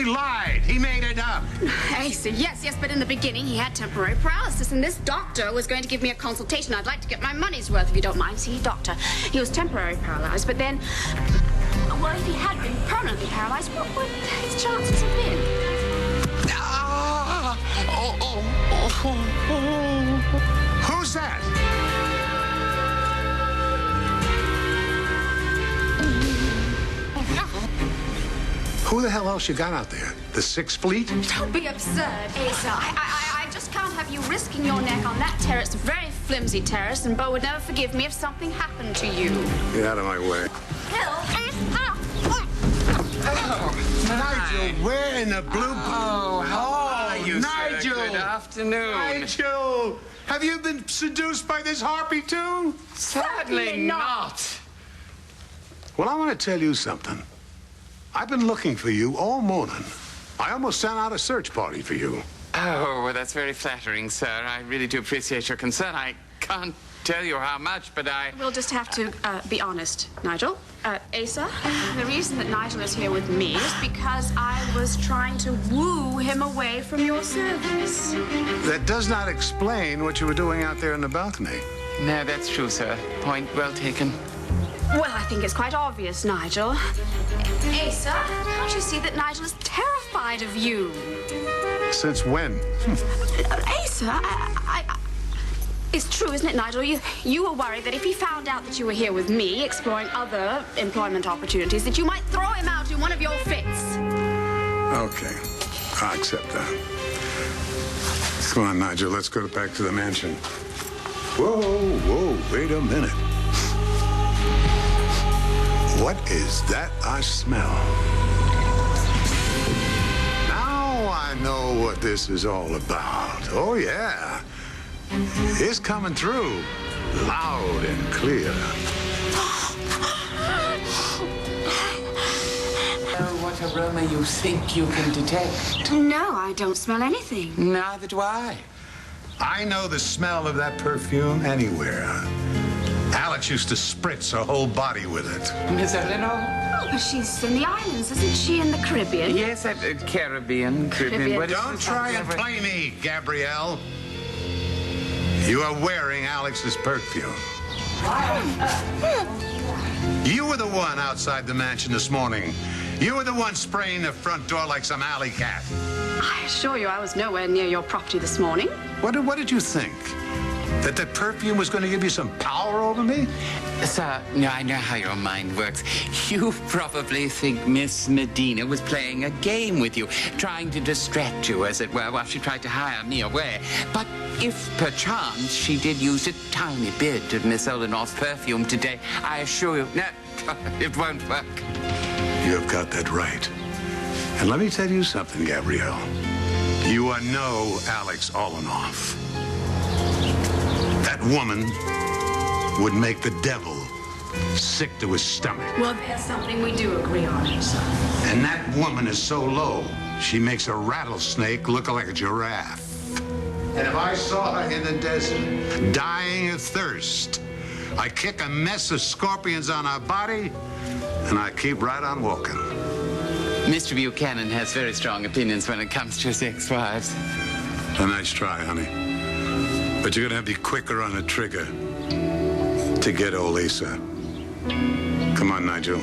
He lied. He made it up. Asa, yes, but in the beginning he had temporary paralysis, and this doctor was going to give me a consultation. I'd like to get my money's worth, if you don't mind. See, doctor, he was temporarily paralyzed, but then... Well, if he had been permanently paralyzed, what would his chances have been? Who's that? Who the hell else you got out there? The Sixth Fleet? Don't be absurd, Asa. I just can't have you risking your neck on that terrace. It's a very flimsy terrace, and Bo would never forgive me if something happened to you. Get out of my way. Nigel, where in the blue... Oh, how are you, Nigel! Sir? Good afternoon. Nigel! Have you been seduced by this harpy, too? Certainly not. Well, I want to tell you something. I've been looking for you all morning. I almost sent out a search party for you. Oh, well, that's very flattering, sir. I really do appreciate your concern. I can't tell you how much, but I... We'll just have to be honest, Nigel. Asa, the reason that Nigel is here with me is because I was trying to woo him away from your service. That does not explain what you were doing out there in the balcony. No, that's true, sir. Point well taken. Well, I think it's quite obvious, Nigel. Asa, can't you see that Nigel is terrified of you? Since when? Asa, it's true, isn't it, Nigel? You were worried that if he found out that you were here with me, exploring other employment opportunities, that you might throw him out in one of your fits. Okay, I accept that. Come on, Nigel, let's go back to the mansion. Whoa, wait a minute. What is that I smell? Now I know what this is all about. Oh, yeah. It's coming through loud and clear. What aroma you think you can detect? No, I don't smell anything. Neither do I. I know the smell of that perfume anywhere. Alex used to spritz her whole body with it. Miss Eleanor? Oh, but she's in the islands, isn't she? In the Caribbean? Yes, Caribbean. What is Don't this? try and play me, Gabrielle. You are wearing Alex's perfume. You were the one outside the mansion this morning. You were the one spraying the front door like some alley cat. I assure you I was nowhere near your property this morning. What did you think? That the perfume was going to give you some power over me? Sir, no, I know how your mind works. You probably think Miss Medina was playing a game with you, trying to distract you, as it were, while she tried to hire me away. But if, perchance, she did use a tiny bit of Miss Eleanor's perfume today, I assure you, no, it won't work. You have got that right. And let me tell you something, Gabrielle. You are no Alex Olenoff. That woman would make the devil sick to his stomach. Well, that's something we do agree on, sir. And that woman is so low, she makes a rattlesnake look like a giraffe. And if I saw her in the desert, dying of thirst, I kick a mess of scorpions on her body, and I keep right on walking. Mr. Buchanan has very strong opinions when it comes to his ex-wives. A nice try, honey. But you're gonna have to be quicker on the trigger to get old Asa. Come on, Nigel.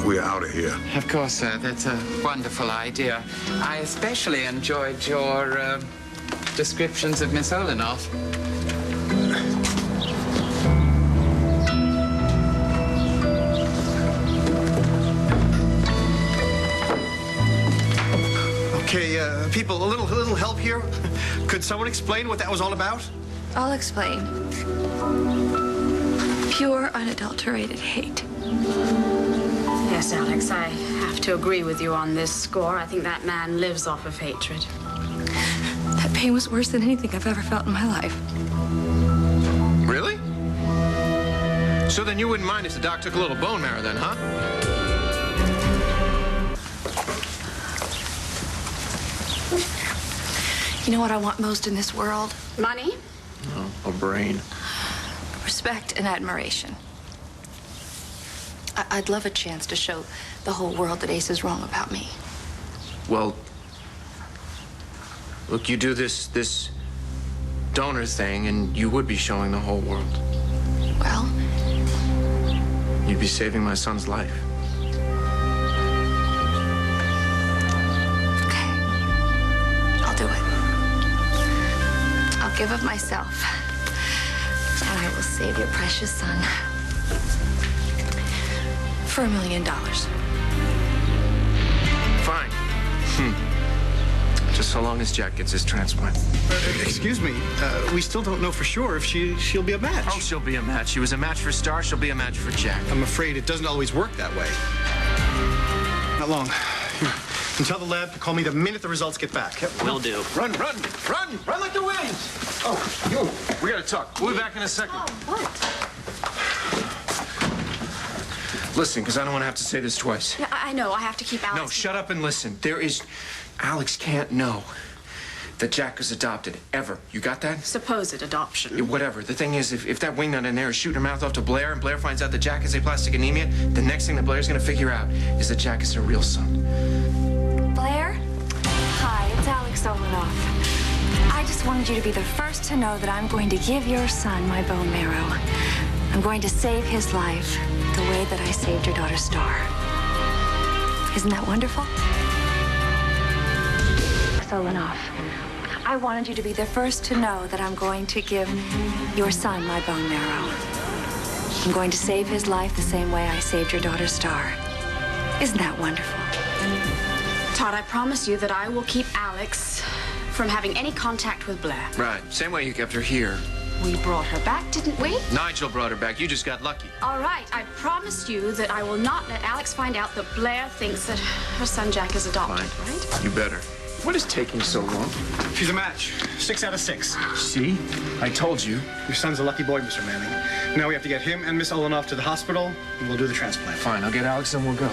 We're out of here. Of course, sir. That's a wonderful idea. I especially enjoyed your descriptions of Miss Olenoff. Okay, people, a little help here. Could someone explain what that was all about? I'll explain. Pure, unadulterated hate. Yes, Alex, I have to agree with you on this score. I think that man lives off of hatred. That pain was worse than anything I've ever felt in my life. Really? So then you wouldn't mind if the doc took a little bone marrow then, huh? You know what I want most in this world? Money? Oh, a brain. Respect and admiration. I'd love a chance to show the whole world that Ace is wrong about me. well, look, you do this donor thing, and you would be showing the whole world. Well, You'd be saving my son's life. okay. I'll do it. I'll give of myself. And I will save your precious son for $1 million. Fine. Just so long as Jack gets his transplant. Excuse me, we still don't know for sure if she'll be a match. Oh, she'll be a match. She was a match for Star. She'll be a match for Jack. I'm afraid it doesn't always work that way. Not long. Here. And tell the lab to call me the minute the results get back. Will do. Run like the wind. Oh, you. We gotta talk. We'll be back in a second. Oh, what? Listen, because I don't want to have to say this twice. Yeah, I know. I have to keep Alex. No, shut up and listen. Alex can't know that Jack was adopted, ever. You got that? Supposed adoption. Whatever. The thing is, if that wingnut in there is shooting her mouth off to Blair, and Blair finds out that Jack has aplastic anemia, the next thing that Blair's gonna figure out is that Jack is her real son. Blair? Hi, it's Alex Olanoff. I just wanted you to be the first to know that I'm going to give your son my bone marrow. I'm going to save his life the way that I saved your daughter, Star. Isn't that wonderful? Olanoff, I wanted you to be the first to know that I'm going to give your son my bone marrow. I'm going to save his life the same way I saved your daughter, Star. Isn't that wonderful? Todd, I promise you that I will keep Alex from having any contact with Blair. Right. Same way you kept her here. We brought her back, didn't we? Nigel brought her back. You just got lucky. All right. I promise you that I will not let Alex find out that Blair thinks that her son Jack is adopted, right? You better. What is taking so long? She's a match. 6 out of 6. See? I told you. Your son's a lucky boy, Mr. Manning. Now we have to get him and Miss Olanoff to the hospital, and we'll do the transplant. Fine, I'll get Alex and we'll go.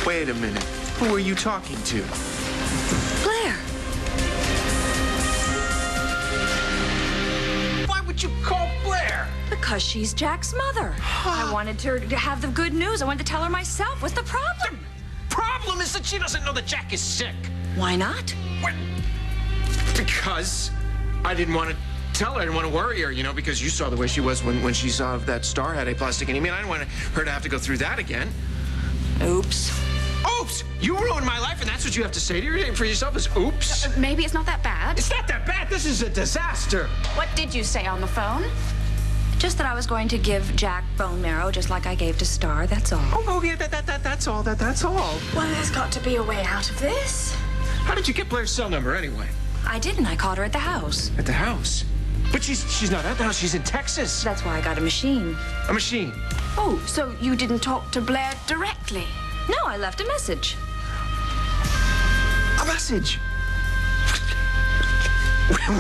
Wait a minute. Who are you talking to? Blair! Why would you call Blair? Because she's Jack's mother. I wanted her to have the good news. I wanted to tell her myself. What's the problem? The problem is that she doesn't know that Jack is sick. Why not? What? Because I didn't want to tell her. I didn't want to worry her, because you saw the way she was when she saw that Star had aplastic anemia. I didn't want her to have to go through that again. Oops. Oops! You ruined my life, and that's what you have to say to yourself is oops? Maybe it's not that bad. It's not that bad. This is a disaster. What did you say on the phone? Just that I was going to give Jack bone marrow just like I gave to Star, that's all. Oh, yeah, that's all. That's all. Well, there's got to be a way out of this. How did you get Blair's cell number anyway? I didn't. I called her at the house. At the house? But she's not at the house. She's in Texas. That's why I got a machine. A machine? Oh, so you didn't talk to Blair directly? No, I left a message. A message?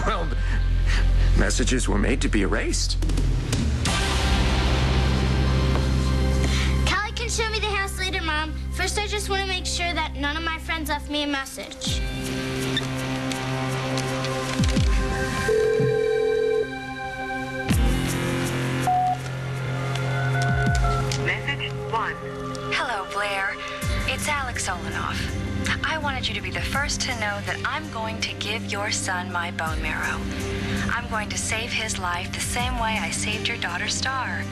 Well, messages were made to be erased. Callie can show me the house later, Mom. First, I just want to make sure that none of my friends left me a message. Message 1. Hello, Blair. It's Alex Olanoff. I wanted you to be the first to know that I'm going to give your son my bone marrow. I'm going to save his life the same way I saved your daughter, Star.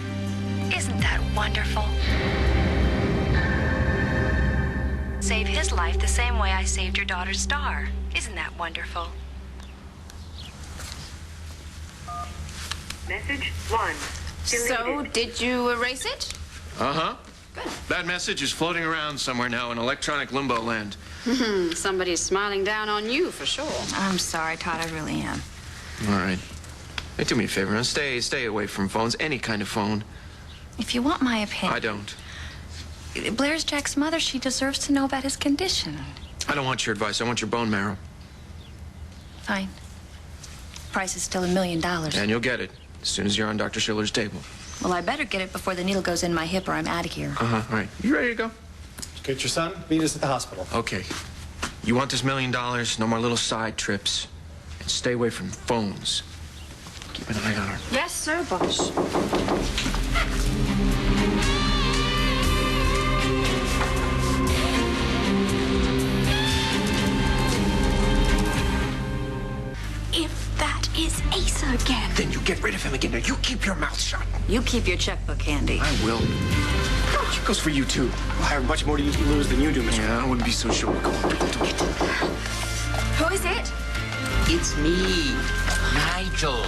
Isn't that wonderful? Save his life the same way I saved your daughter, Star. Isn't that wonderful? Message 1. So, did you erase it? Uh-huh. Good. That message is floating around somewhere now in electronic limbo land. Somebody's smiling down on you, for sure. I'm sorry, Todd. I really am. All right. Hey, do me a favor, now. Stay away from phones, any kind of phone. If you want my opinion... I don't. Blair's Jack's mother. She deserves to know about his condition. I don't want your advice. I want your bone marrow. Fine. Price is still $1 million. And you'll get it as soon as you're on Dr. Schiller's table. Well, I better get it before the needle goes in my hip or I'm out of here. Uh-huh. All right. You ready to go? Get your son. Meet us at the hospital. Okay. You want this $1 million, no more little side trips. And stay away from phones. Keep an eye on her. Yes, sir, boss. Asa again. Then you get rid of him again. Now you keep your mouth shut. You keep your checkbook handy. I will. It goes for you, too. I have much more to lose than you do, Mr. Yeah, I wouldn't be so sure. Go on, do it. Who is it? It's me, Nigel.